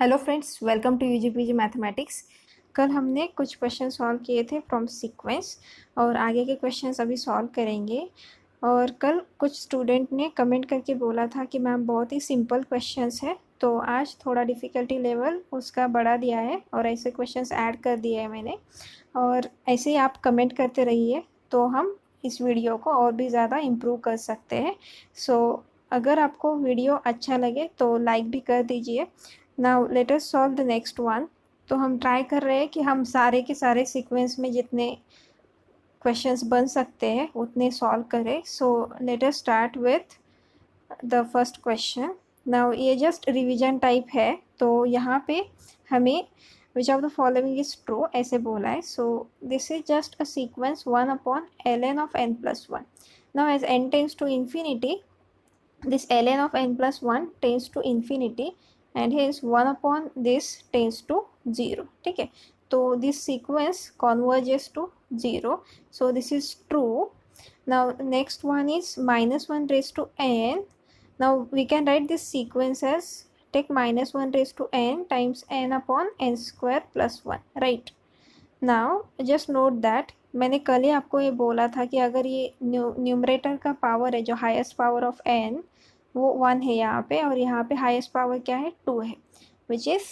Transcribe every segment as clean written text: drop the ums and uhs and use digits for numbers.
Hello friends, welcome to UGPG mathematics. कल हमने कुछ क्वेश्चन सॉल्व किए थे फ्रॉम सीक्वेंस और आगे के क्वेश्चंस अभी सॉल्व करेंगे। और कल कुछ स्टूडेंट ने कमेंट करके बोला था कि मैम बहुत ही सिंपल क्वेश्चंस है, तो आज थोड़ा डिफ़िकल्टी लेवल उसका बढ़ा दिया है और ऐसे क्वेश्चंस ऐड कर दिए हैं मैंने। और ऐसे ही आप कमेंट करते रहिए तो हम इस वीडियो को और भी ज़्यादा इम्प्रूव कर सकते हैं। सो अगर आपको वीडियो अच्छा लगे तो लाइक भी कर दीजिए। Now let us solve the next one. तो हम ट्राई कर रहे हैं कि हम सारे के सारे सीक्वेंस में जितने क्वेश्चंस बन सकते हैं उतने सॉल्व करें। So let us start with the first question. Now ये जस्ट रिवीजन टाइप है, तो यहाँ पे हमें which of the following is true ऐसे बोला है। So this is just a sequence 1/ln of n+1. Now as n tends to infinity, this ln of n+1 tends to infinity and hence 1 upon this tends to 0. ठीक है, तो this sequence converges to 0, so this is true. Now next one is -1 raised to n. Now we can write this sequence as take -1 raised to n times n upon n square plus 1, right? Now just note that मैंने कल ही आपको ये बोला था कि अगर ये numerator का पावर है जो हाईएस्ट पावर ऑफ n वो 1 है यहाँ पे, और यहाँ पे हाईएस्ट पावर क्या है 2 है, which is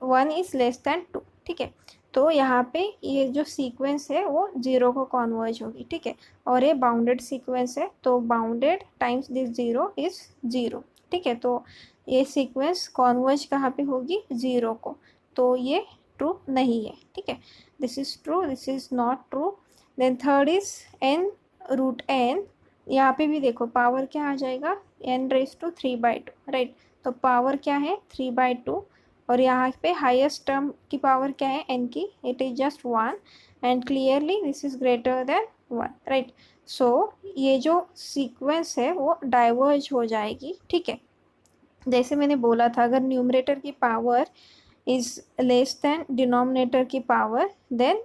1 is less than 2। ठीक है, तो यहाँ पे ये जो सीक्वेंस है वो 0 को कॉन्वर्ज होगी। ठीक है, और ये बाउंडेड सीक्वेंस है, तो बाउंडेड टाइम्स दिस 0 इज़ 0। ठीक है, तो ये सीक्वेंस कॉन्वर्ज कहाँ पे होगी 0 को, तो ये ट्रू नहीं है। ठीक है, this is true, this is not true. Then third is n√n। यहाँ पे भी देखो पावर क्या आ जाएगा n⁻3/2, राइट? तो पावर क्या है 3/2, और यहाँ पे हाईएस्ट टर्म की पावर क्या है n की, it is just 1 and clearly this is greater than 1, right? So ये जो सीक्वेंस है वो डाइवर्ज हो जाएगी। ठीक है, जैसे मैंने बोला था अगर न्यूमरेटर की power is less than denominator की पावर, देन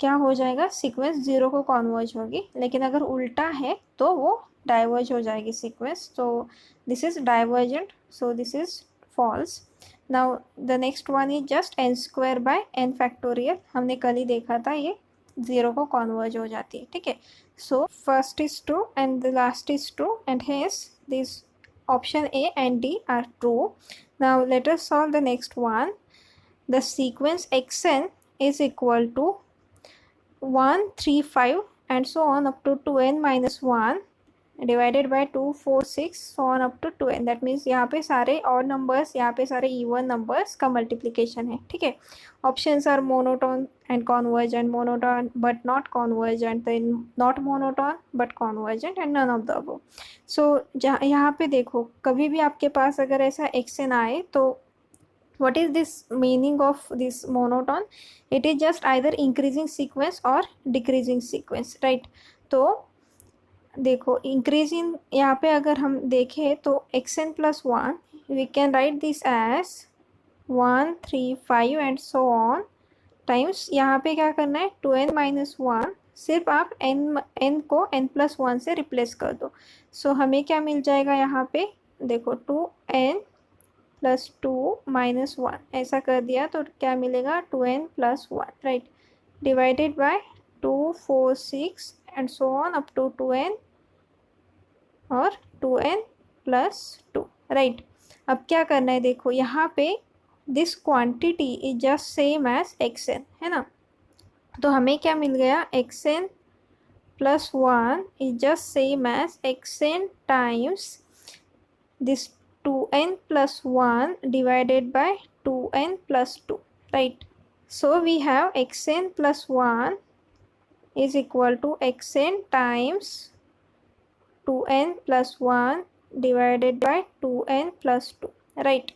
क्या हो जाएगा सीक्वेंस 0 को कॉन्वर्ज होगी, लेकिन अगर उल्टा है तो वो डाइवर्ज हो जाएगी सीक्वेंस। तो this is divergent, so this is false. Now the next one is just n² / n factorial. हमने कल ही देखा था ये 0 को कॉन्वर्ज हो जाती है। ठीक है, so first is true and the last is true and hence this option A and D are true. Now let us solve the next one. The sequence xn is equal to 1, 3, 5 and so on up to 2n-1 divided by 2, 4, 6 so on up to 2n. That means यहाँ पे सारे odd numbers, यहाँ पे सारे even numbers का multiplication है। ठीक है, options are monotone and convergent, monotone but not convergent, then not monotone but convergent and none of the above. So यहाँ पे देखो कभी भी आपके पास अगर ऐसा xn आए तो what is this meaning of this monotone? It is just either increasing sequence or decreasing sequence, right? तो देखो इंक्रीजिंग यहाँ पे अगर हम देखें तो xn+1 we can write this as 1, 3, 5 and so on times यहाँ पे क्या करना है 2n-1, सिर्फ आप n को n+1 से रिप्लेस कर दो। सो हमें क्या मिल जाएगा यहाँ पे देखो 2n+2-1 ऐसा कर दिया तो क्या मिलेगा 2n+1, right? Divided by 2, 4, 6 and so on up to 2n और 2n+2, राइट? अब क्या करना है देखो यहाँ पे this quantity is just same as xn, है ना? तो हमें क्या मिल गया xn+1 is just same as xn times this 2n+1 divided by 2n+2, right? So we have xn+1 is equal to xn times 2n+1 divided by 2n+2, right?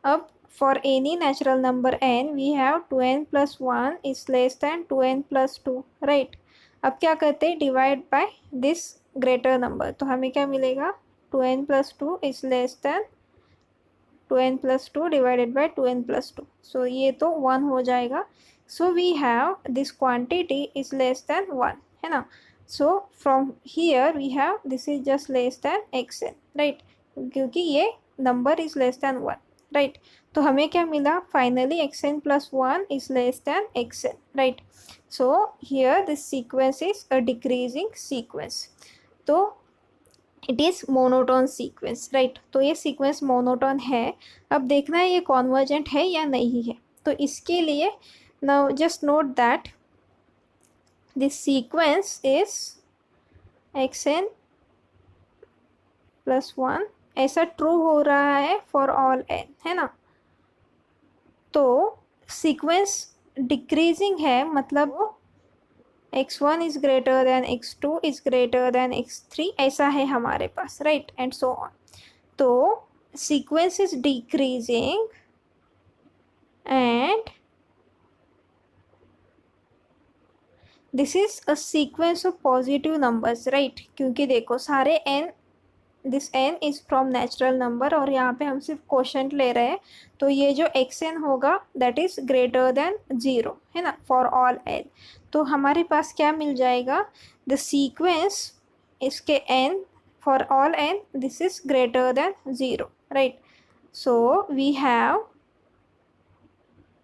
अब for any natural number n we have 2n+1 is less than 2n+2, right? अब क्या करते हैं divide by this greater number, तो हमें क्या मिलेगा 2n+2 is less than 2n+2 divided by 2n+2, so ये तो 1 हो जाएगा। So we have this quantity is less than 1, है ना? So from here we have this is just less than xn, right? क्योंकि ये number is less than 1. Right. तो हमें क्या मिला finally, xn plus 1 is less than xn, right. So here this sequence is a decreasing sequence, तो it is monotone sequence, right. तो ये sequence monotone है। अब देखना है ये कॉन्वर्जेंट है या नहीं है। तो इसके लिए now just note that this sequence is xn plus 1, ऐसा ट्रू हो रहा है फॉर ऑल n, है ना। तो सीक्वेंस डिक्रीजिंग है, मतलब x1 is greater then x2 is greater then x3, ऐसा है हमारे पास, राइट, एंड सो ऑन। तो sequence is decreasing and this is a sequence of positive numbers, right, क्योंकि देखो सारे n, this n is from natural number और यहाँ पे हम सिर्फ कोशेंट ले रहे हैं, तो ये जो xn होगा दैट इज ग्रेटर देन 0, है ना, फॉर ऑल n। तो हमारे पास क्या मिल जाएगा, द सीक्वेंस इसके n for all n this is greater than 0, right. So we have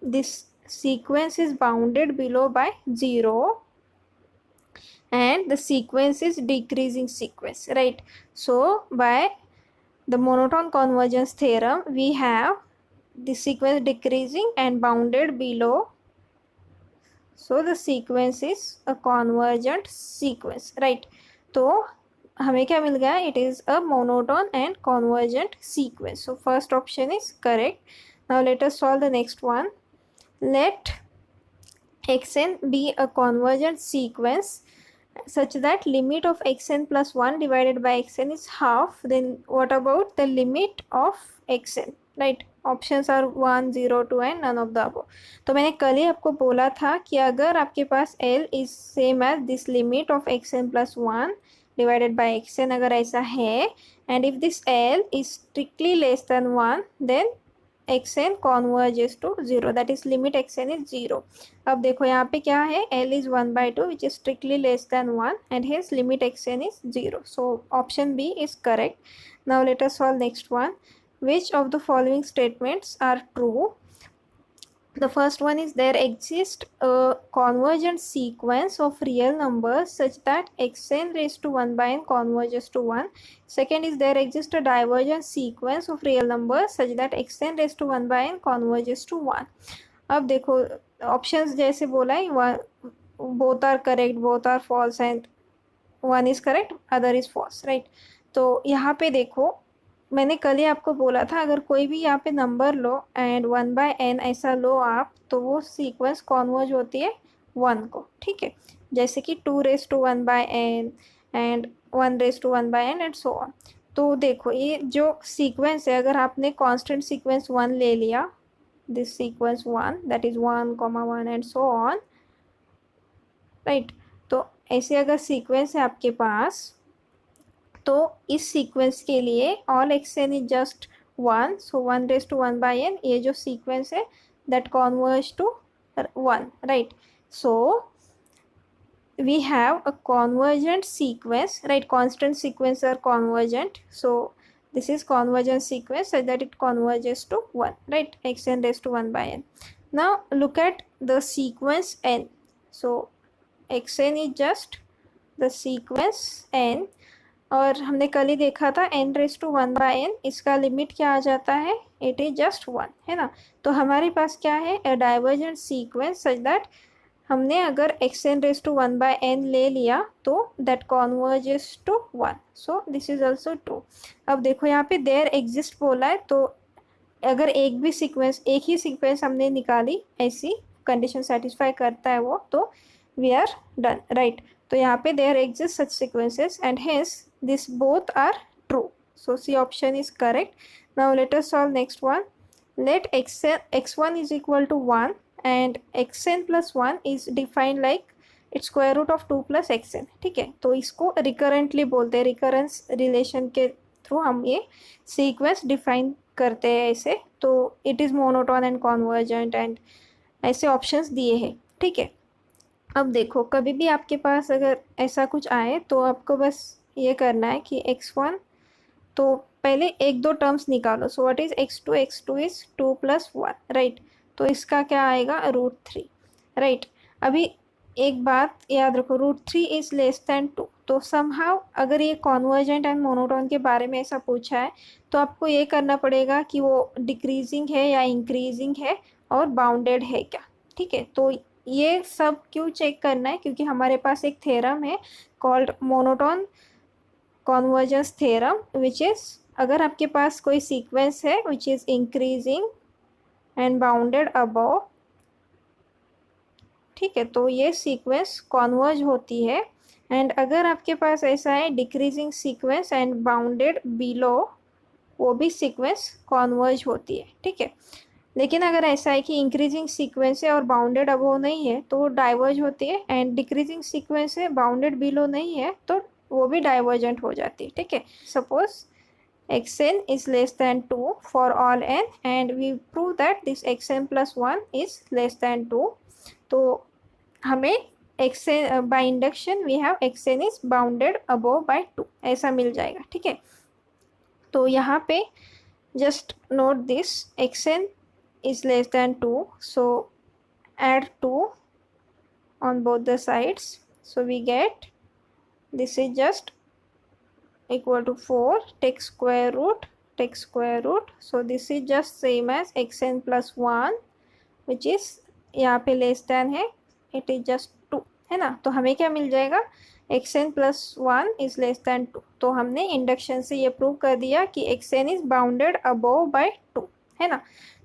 this sequence is bounded below by 0 and the sequence is decreasing sequence, right. So by the monotone convergence theorem we have the sequence decreasing and bounded below, so the sequence is a convergent sequence, right. तो हमें क्या मिल गया, it is a monotone and convergent sequence. So first option is correct. Now let us solve the next one. Let xn be a convergent sequence such that limit of xn plus 1 divided by xn is half. Then what about the limit of xn, right? Options are 1, 0, 2 and none of the above. तो मैंने कल ही आपको बोला था कि अगर आपके पास L is same as this limit of xn plus 1 divided by xn अगर ऐसा है, and if this L is strictly less than 1 then xn converges to 0, that is limit xn is 0. अब देखो यहाँ पे क्या है, L is 1/2 which is strictly less than 1 and hence limit xn is 0. So option B is correct. Now let us solve next one. Which of the following statements are true? The first one is there exists a convergent sequence of real numbers such that xn raised to 1 by n converges to 1. Second is there exists a divergent sequence of real numbers such that xn raised to 1 by n converges to 1. अब देखो options जैसे बोला है, both are correct, both are false and one is correct, other is false, right. तो यहाँ पे देखो मैंने कल ही आपको बोला था अगर कोई भी यहाँ पे नंबर लो एंड 1/n ऐसा लो आप, तो वो सीक्वेंस कॉन्वर्ज होती है 1 को, ठीक है। जैसे कि 2 raised to 1/n and 1 raised to 1/n and so on. तो देखो ये जो सीक्वेंस है, अगर आपने कांस्टेंट सीक्वेंस 1 ले लिया, this sequence 1 that is 1, 1 and so on, right. तो ऐसे अगर सीक्वेंस है आपके पास, तो इस सीक्वेंस के लिए all xn is just 1, so 1 raised to 1/n, ये जो सीक्वेंस है that converge to 1, right. So we have a convergent sequence, right, constant sequence are convergent, so this is convergent sequence such that it converges to 1, right, xn raised to 1/n. Now look at the sequence n. So xn is just the sequence n, और हमने कल ही देखा था n raised to 1/n, इसका limit क्या आ जाता है, it is just 1, है ना। तो हमारे पास क्या है, a divergent sequence such that हमने अगर xn raised to 1/n ले लिया तो that converges to 1, so this is also true. अब देखो यहाँ पे देयर एग्जिस्ट बोला है, तो अगर एक भी सीक्वेंस, एक ही सीक्वेंस हमने निकाली, ऐसी कंडीशन सेटिस्फाई करता है वो, तो वी आर डन, राइट। तो यहाँ पे there exist such sequences and hence this both are true, so C option is correct. Now let us solve next one. Let x1 is equal to 1 and xn plus 1 is defined like its square root of 2 plus xn, ठीक है। तो इसको recurrently बोलते हैं, recurrence relation के through हम ये sequence define करते हैं ऐसे। तो it is monotone and convergent and ऐसे ऑप्शंस दिए हैं, ठीक है। अब देखो कभी भी आपके पास अगर ऐसा कुछ आए तो आपको बस ये करना है कि x1, तो पहले एक दो टर्म्स निकालो. So what is x2? x2 is 2 + 1, right. तो इसका क्या आएगा? √3, राइट. अभी एक बात याद रखो, √3 इज लेस देन 2. तो समहाउ अगर ये कॉन्वर्जेंट एंड मोनोटोन के बारे में ऐसा पूछा है तो आपको ये करना पड़ेगा कि वो डिक्रीजिंग है या इंक्रीजिंग है और बाउंडेड है क्या. ठीक है, तो ये सब क्यों चेक करना है? क्योंकि हमारे पास एक थ्योरम है called monotone convergence theorem, which is अगर आपके पास कोई सीक्वेंस है which is increasing and bounded above, ठीक है, तो ये सीक्वेंस कॉन्वर्ज होती है. एंड अगर आपके पास ऐसा है decreasing sequence and bounded below, वो भी सीक्वेंस कॉन्वर्ज होती है. ठीक है, लेकिन अगर ऐसा है कि इंक्रीजिंग सीक्वेंस है और बाउंडेड अबव नहीं है तो वो डाइवर्ज होती है. एंड डिक्रीजिंग सीक्वेंस है, बाउंडेड बिलो नहीं है, तो वो भी डाइवर्जेंट हो जाती है. ठीक है, suppose xn is less than 2 for all n and we prove that this xn plus 1 is less than 2. तो हमें xn by induction we have xn is bounded above by 2 ऐसा मिल जाएगा. ठीक है, तो यहाँ पे just note this, xn is less than 2, so add 2 on both the sides, so we get this is just equal to 4, take square root, so this is just same as xn plus 1 which is यहाँ पे less than है, it is just 2, है ना. तो हमें क्या मिल जाएगा? xn plus 1 is less then 2. तो हमने इंडक्शन से ये प्रूव कर दिया कि xn is bounded above by 2, है ना.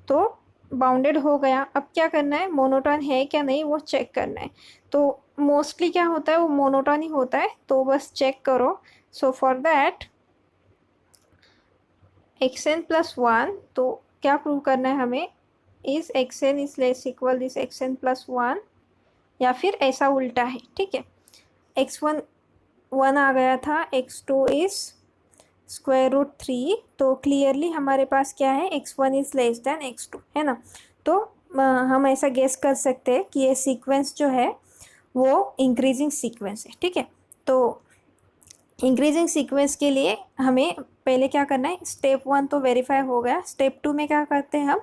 तो बाउंडेड हो गया. अब क्या करना है? मोनोटोन है क्या नहीं वो चेक करना है. तो मोस्टली क्या होता है, वो मोनोटोन ही होता है, तो बस चेक करो. So for that xn plus 1, तो क्या प्रूव करना है हमें? Is xn is less equal this xn plus 1, या फिर ऐसा उल्टा है. ठीक है, x1 1 आ गया था, x2 इज √3, तो क्लियरली हमारे पास क्या है? x1 is less then x2, है ना. तो हम ऐसा गेस कर सकते हैं कि ये सीक्वेंस जो है वो इंक्रीजिंग सीक्वेंस है. ठीक है, तो इंक्रीजिंग सीक्वेंस के लिए हमें पहले क्या करना है? स्टेप 1 तो वेरीफाई हो गया. स्टेप 2 में क्या करते हैं हम?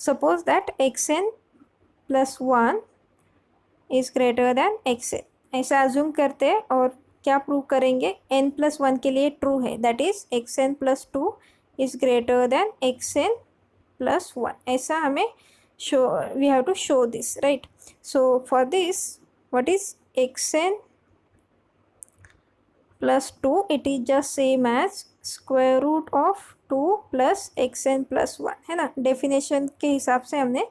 Suppose that xn plus 1 is greater than xn, ऐसा अज्यूम करते हैं और क्या प्रूव करेंगे? n plus 1 के लिए ट्रू है, that is xn plus 2 is greater than xn plus 1. ऐसा हमें show, we have to show this, right. So for this what is xn plus 2, it is just same as square root of 2 plus xn plus 1, है ना. Definition के हिसाब से हमने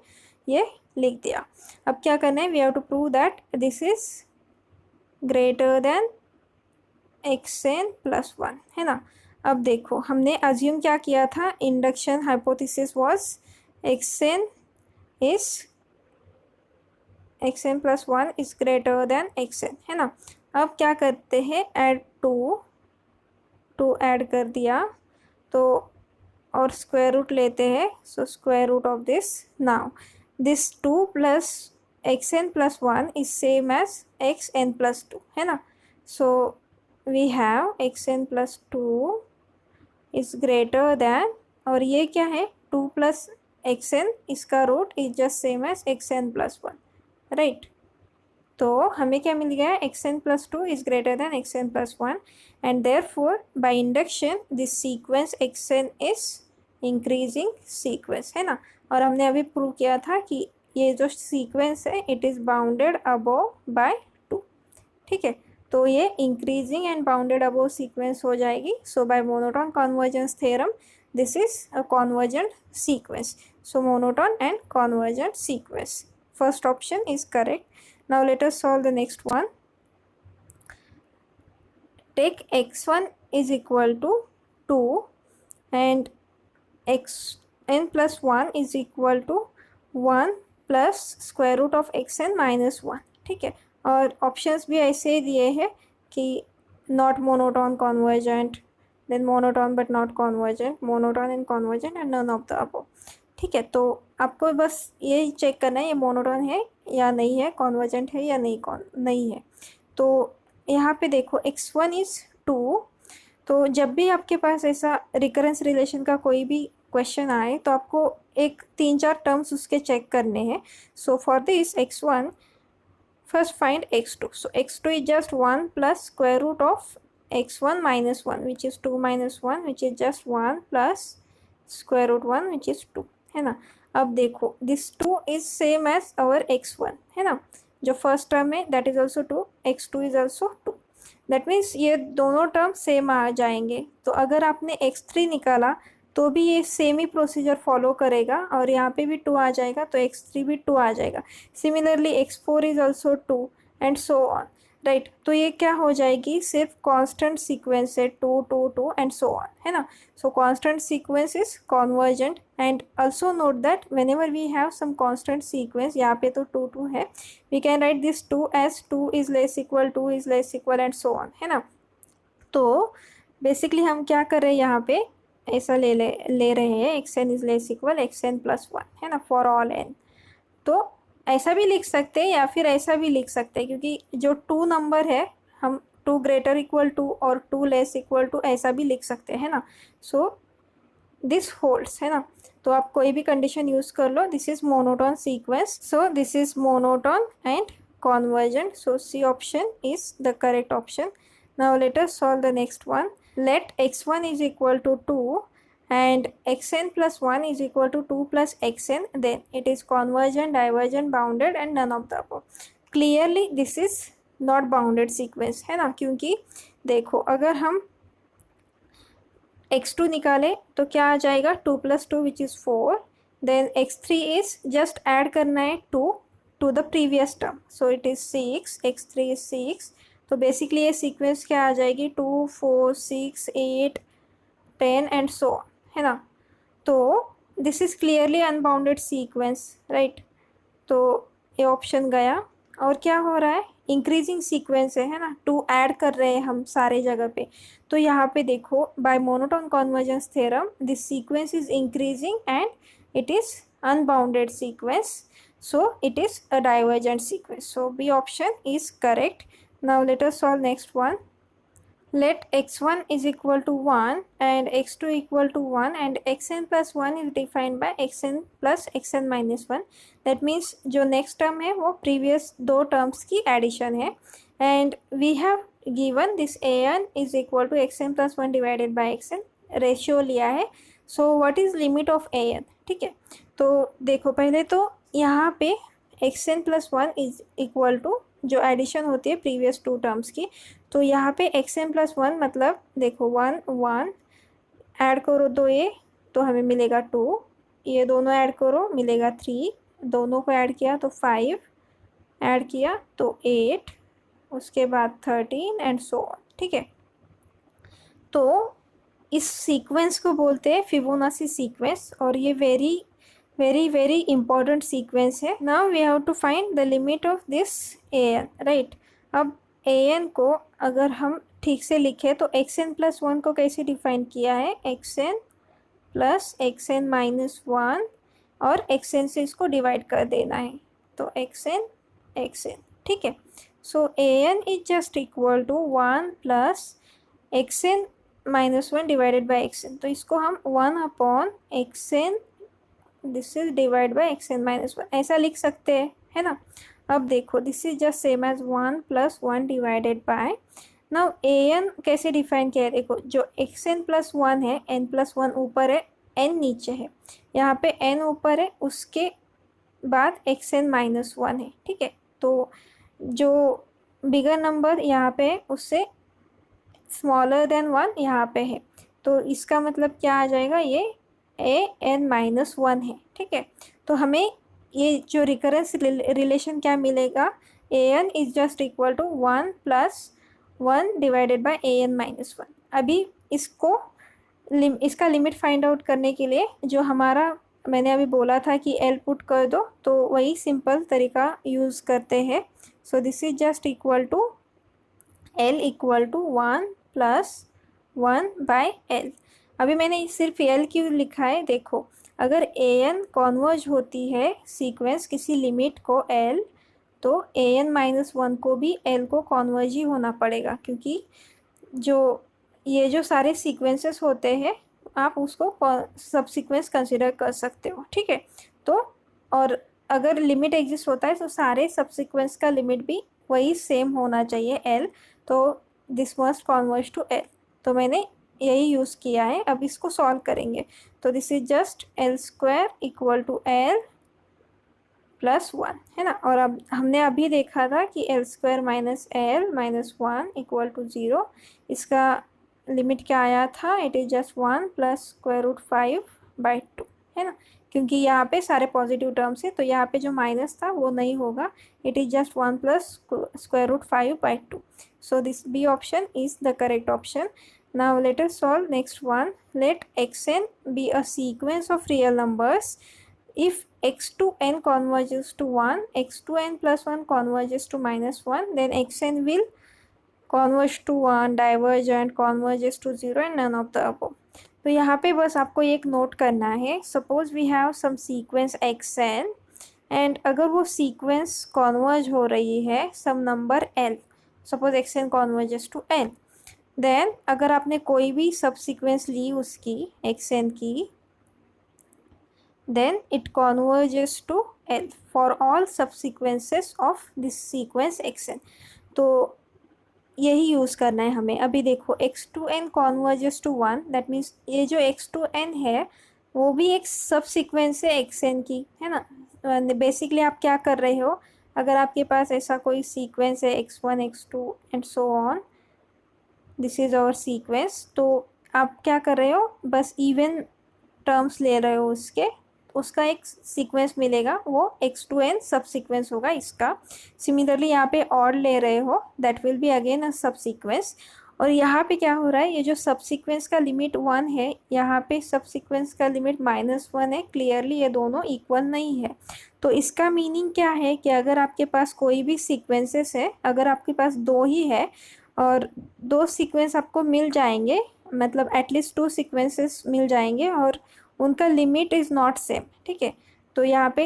ये लिख दिया. अब क्या करना है? We have to prove that this is greater than xn plus 1, है ना. अब देखो हमने अज्यूम क्या किया था? Induction hypothesis was xn plus 1 is greater than xn, है ना. अब क्या करते हैं? ऐड 2 ऐड कर दिया तो और स्क्वायर रूट लेते हैं. So square root of this, now this 2 plus xn plus 1 is same as xn plus 2, है ना. So we have xn plus 2 is greater than, और ये क्या है? 2 plus xn, इसका रूट is just same as xn plus 1, right. तो हमें क्या मिल गया? xn plus 2 is greater than xn plus 1 and therefore by induction this sequence xn is increasing sequence, है ना. और हमने अभी प्रूव किया था कि ये जो सीक्वेंस है it is bounded above by 2. ठीक है, तो ये increasing and bounded above sequence हो जाएगी. So by monotone convergence theorem this is a convergent sequence. So monotone and convergent sequence. First option is correct. Now let us solve the next one. Take x1 is equal to 2 and xn plus 1 is equal to 1 plus square root of xn minus 1. ठीक है, और options भी ऐसे दिए हैं कि not monotone convergent, then monotone but not convergent, monotone and convergent and none of the above. ठीक है, तो आपको बस ये चेक करना है ये मोनोटोन है या नहीं है, कॉन्वर्जेंट है या नहीं है. तो यहाँ पे देखो x1 इज़ 2 तो जब भी आपके पास ऐसा रिकरेंस रिलेशन का कोई भी क्वेश्चन आए तो आपको एक 3-4 टर्म्स उसके चेक करने हैं. सो for this x1, first find x2. So x2 is just 1 plus square root of x1 minus 1, which is 2 minus 1, which is just 1 plus square root 1, which is 2, है ना. अब देखो this 2 is same as our x1, है ना. जो first term है that is also 2, x2 is also 2. That means ये दोनों टर्म सेम आ जाएंगे. तो अगर आपने x3 निकाला तो भी ये सेम ही प्रोसीजर फॉलो करेगा और यहाँ पे भी 2 आ जाएगा तो x3 भी 2 आ जाएगा. Similarly x4 is also 2 and so on, right. तो ये क्या हो जाएगी, सिर्फ कांस्टेंट सीक्वेंस है 2 2 2 एंड सो ऑन, है ना. So constant sequence is convergent and also note that whenever we have some constant sequence, यहाँ पे तो 2 2 है, we can write this 2 as 2 is less equal 2 is less equal and so on, है ना. तो basically हम क्या कर रहे हैं यहाँ पे, ऐसा ले रहे हैं xn is less equal xn plus 1, है ना, फॉर ऑल n. तो ऐसा भी लिख सकते हैं या फिर ऐसा भी लिख सकते हैं, क्योंकि जो 2 नंबर है हम 2 ग्रेटर इक्वल 2 और 2 लेस इक्वल 2 ऐसा भी लिख सकते हैं ना. सो दिस होल्ड्स, है ना. तो आप कोई भी कंडीशन यूज कर लो. This is monotone sequence, so this is monotone and convergent. So C option is the correct option. Now let us solve the next one. Let x1 is equal to 2 and xn plus 1 is equal to 2 plus xn, then it is convergent, divergent, bounded and none of the above. Clearly this is not bounded sequence, है ना. क्योंकि देखो अगर हम x2 निकाले तो क्या आ जाएगा, 2 plus 2 which is 4, then x3 is just add करना है 2 to the previous term, so it is 6, x3 is 6. तो बेसिकली ये सीक्वेंस क्या आ जाएगी, 2 4 6 8 10 एंड सो, है ना. तो this is clearly unbounded sequence, right. तो ये ऑप्शन गया. और क्या हो रहा है, इंक्रीजिंग सीक्वेंस है ना, 2 ऐड कर रहे हैं हम सारे जगह पे. तो यहाँ पे देखो by monotone convergence theorem this sequence is increasing and it is unbounded sequence. So it is a divergent sequence. So B option is correct. Now let us solve next one. Let x1 is equal to 1 and x2 equal to 1 and xn plus 1 is defined by xn plus xn minus 1. That means जो next term है वो previous 2 terms की addition है. And we have given this an is equal to xn plus 1 divided by xn. Ratio लिया है. So what is limit of an? ठीक है. तो देखो पहले तो यहाँ पे xn plus 1 is equal to जो एडिशन होती है प्रीवियस 2 टर्म्स की. तो यहाँ पे xn प्लस 1 मतलब देखो 1 1 ऐड करो तो ये तो हमें मिलेगा 2, ये दोनों ऐड करो मिलेगा 3, दोनों को ऐड किया तो 5, ऐड किया तो 8, उसके बाद 13 एंड सो ऑन. ठीक है. तो इस सीक्वेंस को बोलते हैं फिबोनाची सीक्वेंस और ये very important sequence है. Now we have to find the limit of this an, right. अब an को अगर हम ठीक से लिखे तो xn प्लस 1 को कैसे डिफाइन किया है, xn प्लस xn माइनस 1 और xn से इसको डिवाइड कर देना है तो xn xn. ठीक है. So an is just equal to 1 plus xn minus 1 divided by xn. तो इसको हम 1 upon xn this is divide by xn minus 1 ऐसा लिख सकते हैं, है ना. अब देखो this is just same as 1 plus 1 divided by. Now an कैसे डिफाइन किया है, देखो जो xn प्लस 1 है, n प्लस 1 ऊपर है, n नीचे है. यहाँ पे n ऊपर है, उसके बाद xn माइनस 1 है. ठीक है. तो जो बिगर नंबर यहाँ पे है उससे स्मॉलर देन 1 यहाँ पे है. तो इसका मतलब क्या आ जाएगा, ये an माइनस 1 है. ठीक है. तो हमें ये जो रिकरेंस रिलेशन क्या मिलेगा, an is just equal to 1 plus 1 divided by an minus 1. अभी इसका लिमिट फाइंड आउट करने के लिए जो हमारा मैंने अभी बोला था कि l पुट कर दो, तो वही सिंपल तरीका यूज़ करते हैं. So this is just equal to l equal to 1 plus 1 by l. अभी मैंने सिर्फ l क्यों लिखा है, देखो अगर an कॉन्वर्ज होती है सीक्वेंस किसी लिमिट को l, तो an माइनस 1 को भी l को कॉन्वर्ज ही होना पड़ेगा, क्योंकि जो ये जो सारे सीक्वेंसेस होते हैं आप उसको सब सीक्वेंस कंसिडर कर सकते हो, ठीक है। तो और अगर लिमिट एग्जिस्ट होता है तो सारे सब सीक्वेंस का लिमिट भी वही सेम होना चाहिए एल, तो this must converge to L. तो मैंने यही यूज़ किया है। अब इसको सॉल्व करेंगे तो this is just L square equal to L plus one, है ना। और अब हमने अभी देखा था कि L square minus L minus one equal to zero. इसका लिमिट क्या आया था, it is just one plus square root 5/2, है ना। क्योंकि यहाँ पे सारे पॉजिटिव टर्म्स है तो यहाँ पे जो माइनस था वो नहीं होगा, it is just one plus square root 5/2। So this B option is the correct option. Now let us solve next one. Let xn be a sequence of real numbers. If x to n converges to 1, x to n plus 1 converges to minus 1, then xn will converge to 1, divergent, converges to 0 and none of the above. तो यहाँ पे बस आपको एक note करना है. Suppose we have some sequence xn and अगर वो सीक्वेंस कॉन्वर्ज हो रही है some number l, suppose xn converges to l, then अगर आपने कोई भी सब सीक्वेंस ली उसकी xn की, then it converges to L for all subsequences of this sequence xn. तो यही यूज़ करना है हमें. अभी देखो x to n converges to 1, that means ये जो x to n है वो भी एक सब सीक्वेंस है xn की, है ना. बेसिकली आप क्या कर रहे हो, अगर आपके पास ऐसा कोई सीक्वेंस है x1 x2 and so on, this is our sequence, तो आप क्या कर रहे हो, बस इवन टर्म्स ले रहे हो उसका एक सीक्वेंस मिलेगा, वो x to n सब सीक्वेंस होगा इसका. सिमिलरली यहाँ पे ऑड ले रहे हो, that will be again a सब सीक्वेंस. और यहाँ पे क्या हो रहा है, ये जो सब सीक्वेंस का लिमिट 1 है, यहाँ पे सब सीक्वेंस का लिमिट -1 है. क्लियरली ये दोनों इक्वल नहीं है. तो इसका मीनिंग क्या है कि अगर आपके पास कोई भी सीक्वेंसेस है, अगर आपके पास दो ही है और दो सीक्वेंस आपको मिल जाएंगे, मतलब एटलीस्ट 2 सीक्वेंसेस मिल जाएंगे और उनका लिमिट इज़ नॉट सेम, ठीक है. तो यहाँ पे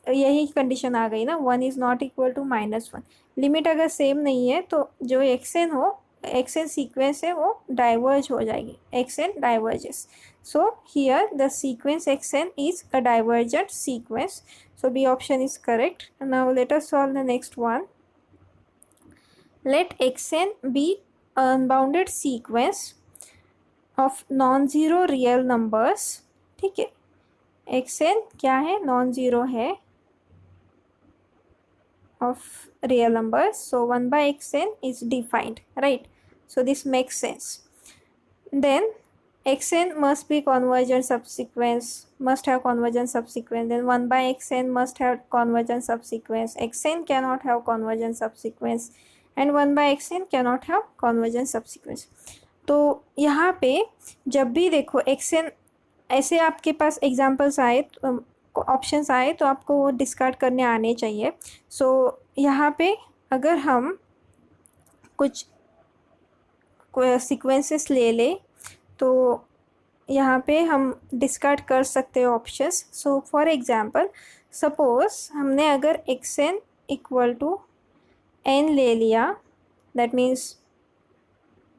यही कंडीशन आ गई ना, 1 is not equal to -1. Limit अगर सेम नहीं है तो जो एक्सएन सीक्वेंस है वो डाइवर्ज हो जाएगी, x n diverges. So here the sequence x n is a divergent sequence. So B option is correct. Now let us solve the next one. Let xn be a unbounded sequence of non-zero real numbers, ठीक है. xn क्या है, non-zero है, of real numbers. So 1 by xn is defined, right? So this makes sense. Then xn must be convergent subsequence, must have convergent subsequence. Then 1 by xn must have convergent subsequence. xn cannot have convergent subsequence and 1 by xn cannot have convergent subsequence. तो यहाँ पे जब भी देखो xn ऐसे आपके पास examples आए, options आए, तो आपको वो डिस्कार्ड करने आने चाहिए. सो यहाँ पे अगर हम कुछ सीक्वेंसेस ले तो यहाँ पे हम डिस्कार्ड कर सकते हैं options. So for example suppose हमने अगर xn इक्वल टू n ले लिया, that means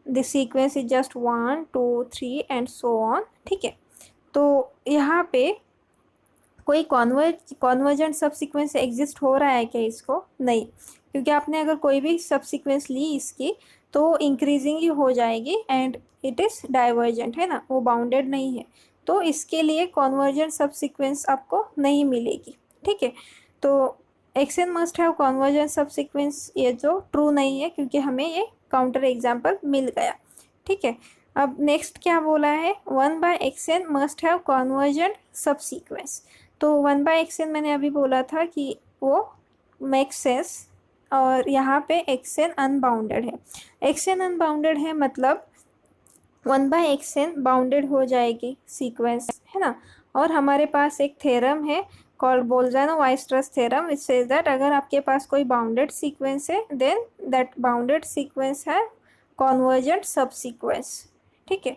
the sequence is just 1 2 3 and so on, ठीक है. तो यहाँ पे कोई कॉन्वर्जेंट सब सीक्वेंस एग्जिस्ट हो रहा है क्या, इसको नहीं, क्योंकि आपने अगर कोई भी सब सीक्वेंस ली इसकी तो इंक्रीजिंग ही हो जाएगी एंड इट इज़ डाइवर्जेंट, है ना, वो बाउंडेड नहीं है. तो इसके लिए कॉन्वर्जेंट सब सीक्वेंस आपको नहीं मिलेगी, ठीक है. तो xn मस्ट हैव कॉन्वर्जेंट सब सीक्वेंस, ये जो ट्रू नहीं है क्योंकि हमें ये काउंटर एग्जाम्पल मिल गया, ठीक है. अब नेक्स्ट क्या बोला है, 1 by xn must have convergent सब सीक्वेंस. तो 1 by xn मैंने अभी बोला था कि वो मेक सेंस, और यहाँ पे xn अनबाउंडेड है. xn अनबाउंडेड है मतलब 1 by xn बाउंडेड हो जाएगी सीक्वेंस, है ना. और हमारे पास एक थ्योरम है called Bolzano Weierstrass theorem, which says that अगर आपके पास कोई बाउंडेड सीक्वेंस है देन दैट बाउंडेड सीक्वेंस है कॉन्वर्जेंट सब सीक्वेंस, ठीक है.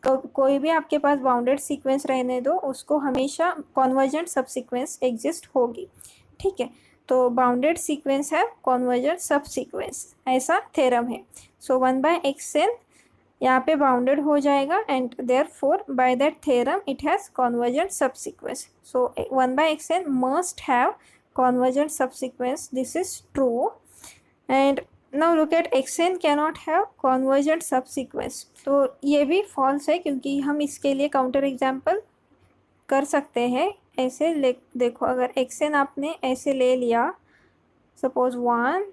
तो कोई भी आपके पास बाउंडेड सीक्वेंस रहने दो, उसको हमेशा कॉन्वर्जेंट सब सीक्वेंस एग्जिस्ट होगी, ठीक है. तो बाउंडेड सीक्वेंस है कॉन्वर्जेंट सब सीक्वेंस, ऐसा थ्योरम है. सो 1 by xn यहाँ पे बाउंडेड हो जाएगा and therefore by that theorem it has convergent subsequence. So 1/xn must have convergent subsequence. This is true. And now look at xn cannot have convergent subsequence. तो ये भी false है क्योंकि हम इसके लिए काउंटर एग्जाम्पल कर सकते हैं. ऐसे देखो, अगर xn आपने ऐसे ले लिया, सपोज 1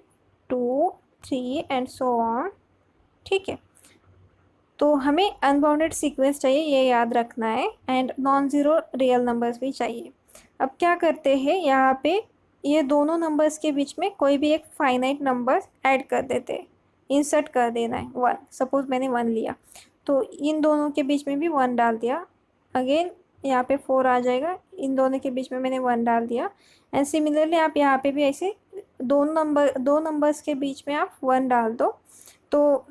2 3 एंड सो ऑन, ठीक है, तो हमें अनबाउंडेड सीक्वेंस चाहिए, ये याद रखना है. And non zero real numbers भी चाहिए. अब क्या करते हैं, यहाँ पे ये दोनों नंबर्स के बीच में कोई भी एक फाइनाइट नंबर ऐड कर देते हैं. इंसर्ट कर देना है 1. सपोज मैंने 1 लिया, तो इन दोनों के बीच में भी 1 डाल दिया. अगेन यहाँ पे 4 आ जाएगा, इन दोनों के बीच में मैंने 1 डाल दिया. एंड सिमिलरली आप यहाँ पे भी ऐसे दो नंबर्स के बीच में आप 1 डाल दो. तो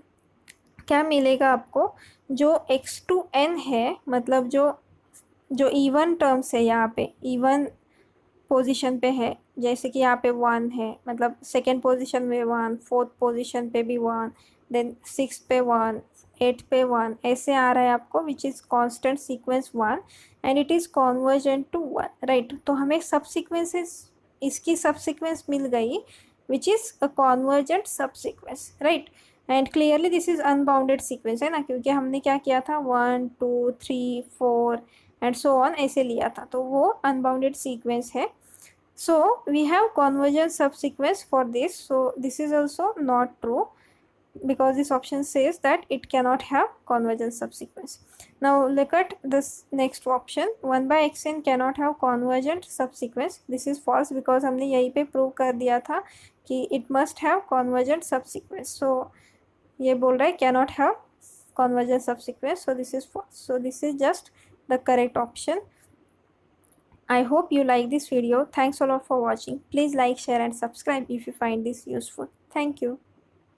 क्या मिलेगा आपको, जो x2n है, मतलब जो इवन टर्म्स है, यहाँ पे इवन पोजीशन पे है, जैसे कि यहाँ पे 1 है, मतलब सेकेंड पोजीशन में 1, फोर्थ पोजीशन पे भी 1, देन 6 पे 1, 8 पे 1, ऐसे आ रहा है आपको, which is constant sequence 1 and it is convergent to 1, right. तो हमें सब सीक्वेंसेस, इसकी सब सीक्वेंस मिल गई which is a convergent subsequence, right. And clearly this is unbounded sequence है ना, क्योंकि हमने क्या किया था, 1 2 3 4 एंड सो ऑन ऐसे लिया था, तो वो अनबाउंडेड सीक्वेंस है. सो वी हैव कॉन्वर्जेंट सब sequence for this. So this is also not true because this option says that it cannot have convergent subsequence. Now look at this next option, 1/xn cannot have convergent subsequence. This is false because हमने यहीं पे prove कर दिया था कि it must have convergent subsequence. So ये बोल रहा है cannot have convergent subsequence, so this is false. So this is just the correct option. I hope you like this video. Thanks a lot for watching. Please like, share and subscribe if you find this useful. Thank you.